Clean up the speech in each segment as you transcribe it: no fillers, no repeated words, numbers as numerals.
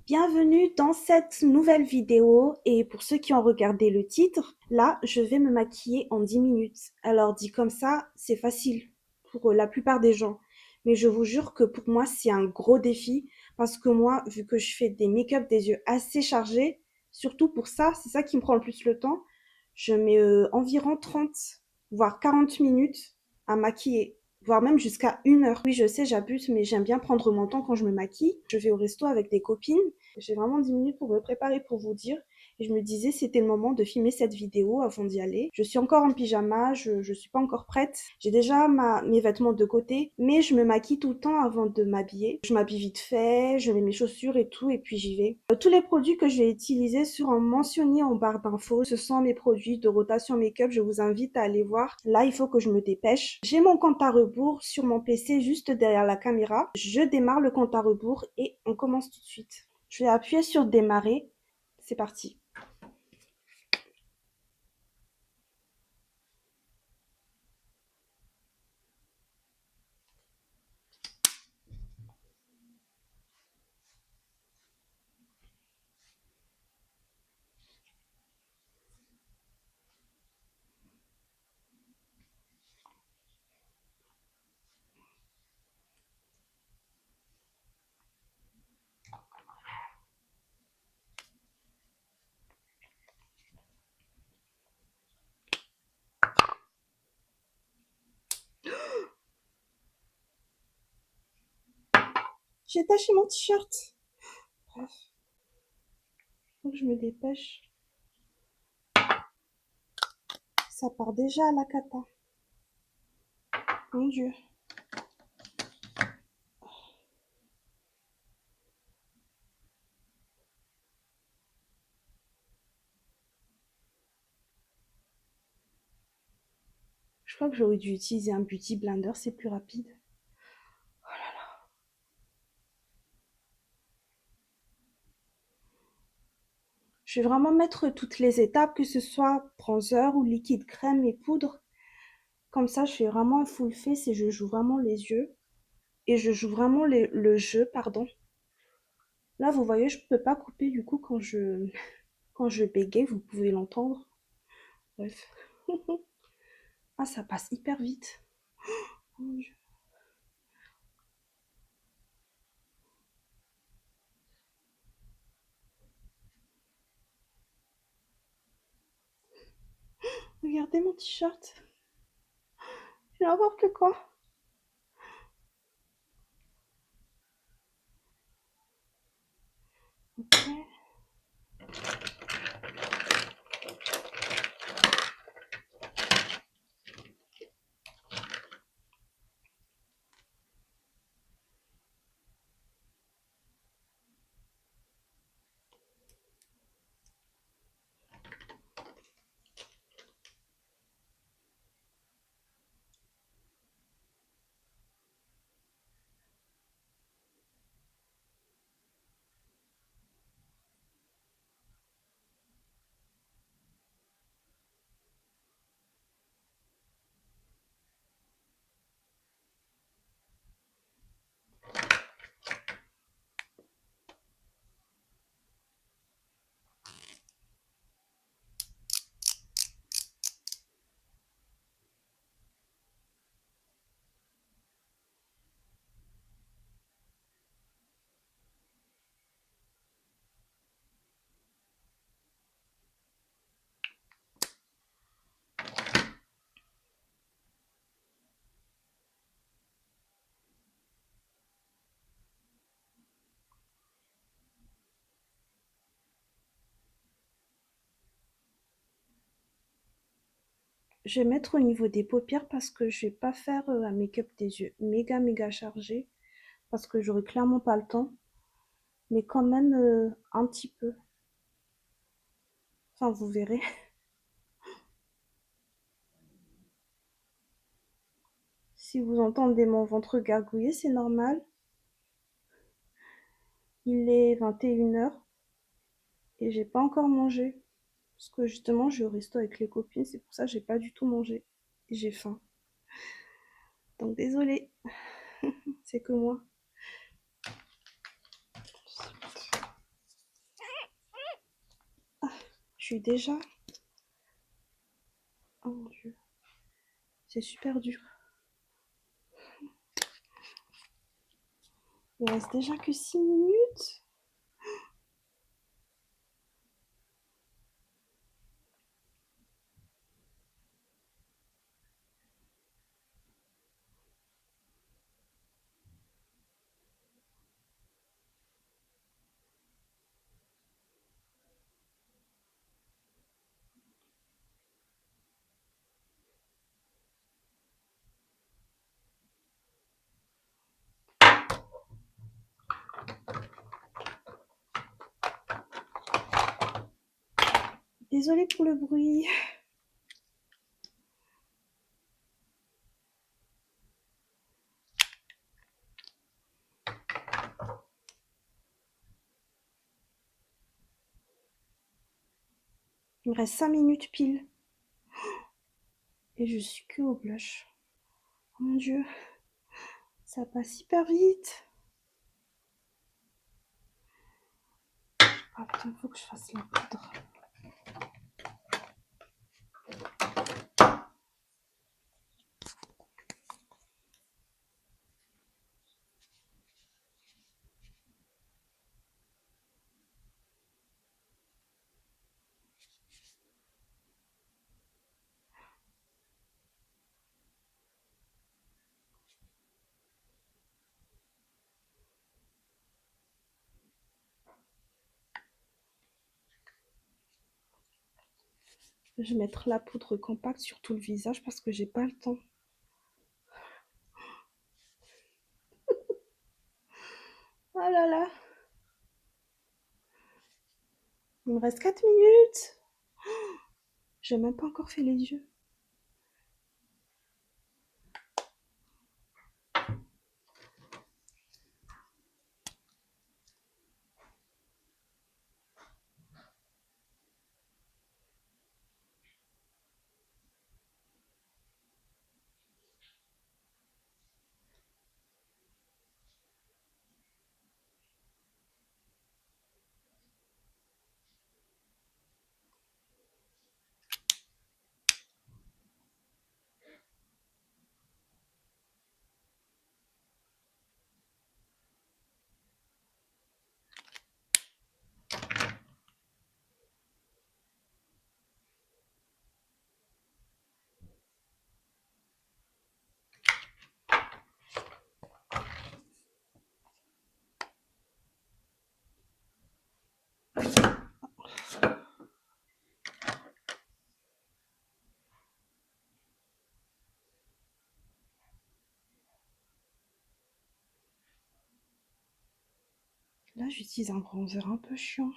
Bienvenue dans cette nouvelle vidéo et pour ceux qui ont regardé le titre, là je vais me maquiller en 10 minutes. Alors dit comme ça, c'est facile pour la plupart des gens. Mais je vous jure que pour moi c'est un gros défi parce que moi, vu que je fais des make-up des yeux assez chargés, surtout pour ça, c'est ça qui me prend le plus le temps, je mets environ 30 voire 40 minutes à maquiller, voire même jusqu'à 1 heure. Oui, je sais, j'abuse, mais j'aime bien prendre mon temps quand je me maquille. Je vais au resto avec des copines. J'ai vraiment 10 minutes pour me préparer pour vous dire. Et je me disais, c'était le moment de filmer cette vidéo avant d'y aller. Je suis encore en pyjama, je suis pas encore prête. J'ai déjà mes vêtements de côté, mais je me maquille tout le temps avant de m'habiller. Je m'habille vite fait, je mets mes chaussures et tout, et puis j'y vais. Tous les produits que je vais utiliser seront mentionnés en barre d'infos. Ce sont mes produits de rotation make-up. Je vous invite à aller voir. Là, il faut que je me dépêche. J'ai mon compte à rebours sur mon PC juste derrière la caméra. Je démarre le compte à rebours et on commence tout de suite. Je vais appuyer sur démarrer. C'est parti. J'ai taché mon t-shirt. Bref, faut que je me dépêche. Ça part déjà à la cata. Mon Dieu. Je crois que j'aurais dû utiliser un beauty blender, c'est plus rapide. Je vais vraiment mettre toutes les étapes, que ce soit bronzer ou liquide crème et poudre. Comme ça, je fais vraiment un full face et je joue vraiment les yeux. Et je joue vraiment le jeu, pardon. Là, vous voyez, je peux pas couper du coup quand je bégaye, vous pouvez l'entendre. Bref. Ah, ça passe hyper vite. Mon Dieu. Regardez mon t-shirt. C'est n'importe quoi. Ok. Je vais mettre au niveau des paupières parce que je vais pas faire un make-up des yeux méga chargé parce que j'aurai clairement pas le temps, mais quand même un petit peu. Enfin, vous verrez. Si vous entendez mon ventre gargouiller, c'est normal. Il est 21 h et j'ai pas encore mangé. Parce que justement, je vais au resto avec les copines, c'est pour ça que j'ai pas du tout mangé. Et j'ai faim. Donc désolée, c'est que moi. tue déjà. Oh mon Dieu. C'est super dur. Il reste déjà que 6 minutes. Désolée pour le bruit. Il me reste 5 minutes pile. Et je suis que au blush. Oh mon Dieu. Ça passe hyper vite. Ah putain, faut que je fasse la poudre. Je vais mettre la poudre compacte sur tout le visage parce que j'ai pas le temps. Oh là là. Il me reste 4 minutes. J'ai même pas encore fait les yeux. Là, j'utilise un bronzer un peu chiant.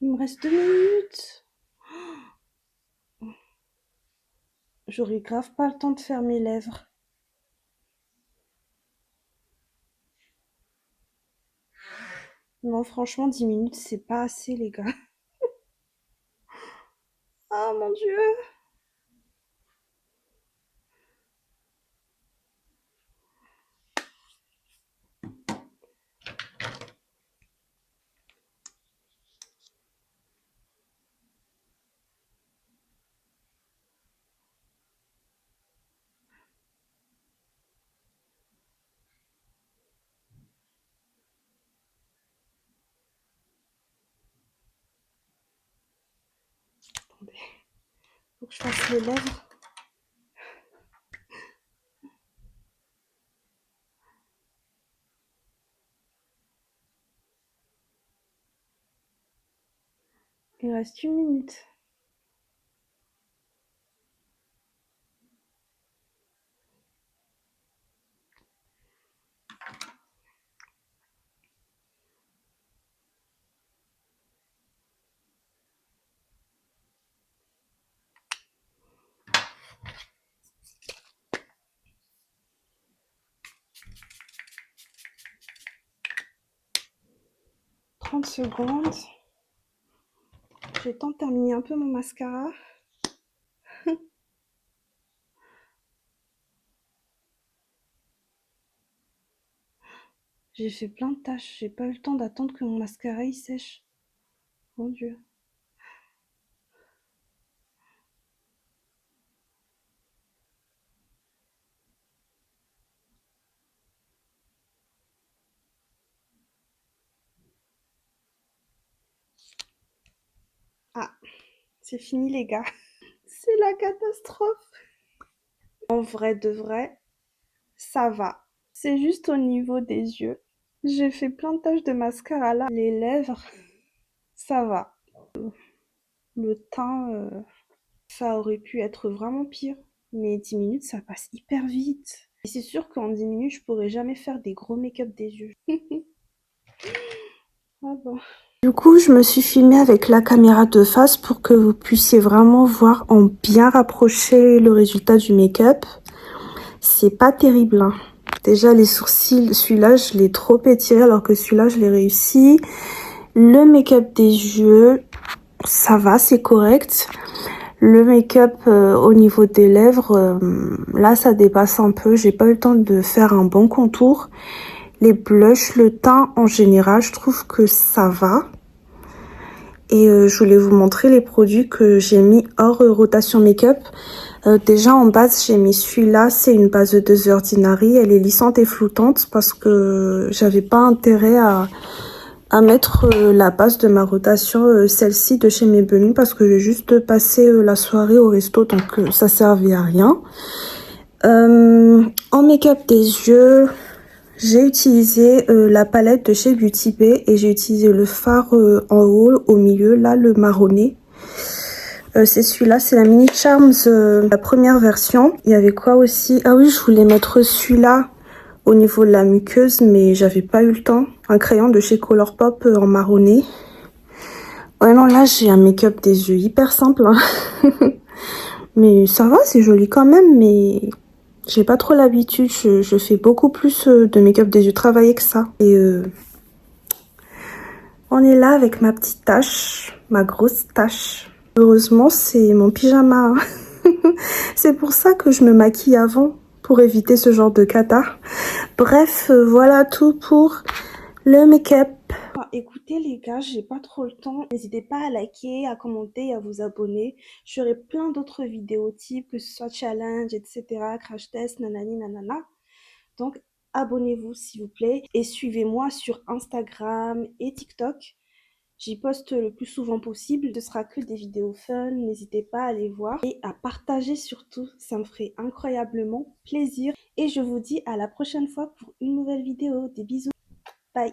Il me reste 2 minutes. J'aurai grave pas le temps de faire mes lèvres. Non, franchement, 10 minutes, c'est pas assez, les gars. Oh mon Dieu. Attendez. Faut que je fasse les lèvres. Il reste 1 minute. « 30 secondes. J'ai le temps de terminer un peu mon mascara. J'ai fait plein de tâches. J'ai pas eu le temps d'attendre que mon mascara il sèche. Mon Dieu. Ah, c'est fini les gars. C'est la catastrophe. En vrai de vrai, ça va. C'est juste au niveau des yeux. J'ai fait plein de taches de mascara là. Les lèvres, ça va. Le teint, ça aurait pu être vraiment pire. Mais 10 minutes, ça passe hyper vite. Et c'est sûr qu'en 10 minutes, je pourrais jamais faire des gros make-up des yeux. Ah bon. Du coup, je me suis filmée avec la caméra de face pour que vous puissiez vraiment voir en bien rapproché le résultat du make-up. C'est pas terrible, hein. Déjà, les sourcils, celui-là, je l'ai trop étiré alors que celui-là, je l'ai réussi. Le make-up des yeux, ça va, c'est correct. Le make-up au niveau des lèvres, là, ça dépasse un peu. J'ai pas eu le temps de faire un bon contour. Les blushs, le teint, en général, je trouve que ça va. Et je voulais vous montrer les produits que j'ai mis hors rotation make-up. Déjà en base, j'ai mis celui-là, c'est une base de The Ordinary. Elle est lissante et flottante parce que j'avais pas intérêt à mettre la base de ma rotation, celle-ci de chez Maybelline, parce que j'ai juste passé la soirée au resto, donc ça servait à rien. En make-up des yeux, j'ai utilisé la palette de chez Beauty Bay et j'ai utilisé le fard en haut, au milieu, là, le marronné. C'est celui-là, c'est la Mini Charms, la première version. Il y avait quoi aussi? Ah oui, je voulais mettre celui-là au niveau de la muqueuse, mais j'avais pas eu le temps. Un crayon de chez Colourpop en marronné. Ouais, non, là, j'ai un make-up des yeux hyper simple, hein. Mais ça va, c'est joli quand même, mais j'ai pas trop l'habitude. Je fais beaucoup plus de make-up des yeux travaillés que ça. Et on est là avec ma petite tache, ma grosse tache. Heureusement, c'est mon pyjama. C'est pour ça que je me maquille avant, pour éviter ce genre de cata. Bref, voilà tout pour le make-up. Ah, écoutez les gars, j'ai pas trop le temps. N'hésitez pas à liker, à commenter et à vous abonner. J'aurai plein d'autres vidéos types, que ce soit challenge, etc., crash test, nanani, nanana. Donc, abonnez-vous s'il vous plaît et suivez-moi sur Instagram et TikTok. J'y poste le plus souvent possible. Ce sera que des vidéos fun. N'hésitez pas à les voir et à partager surtout. Ça me ferait incroyablement plaisir. Et je vous dis à la prochaine fois pour une nouvelle vidéo. Des bisous. Bye.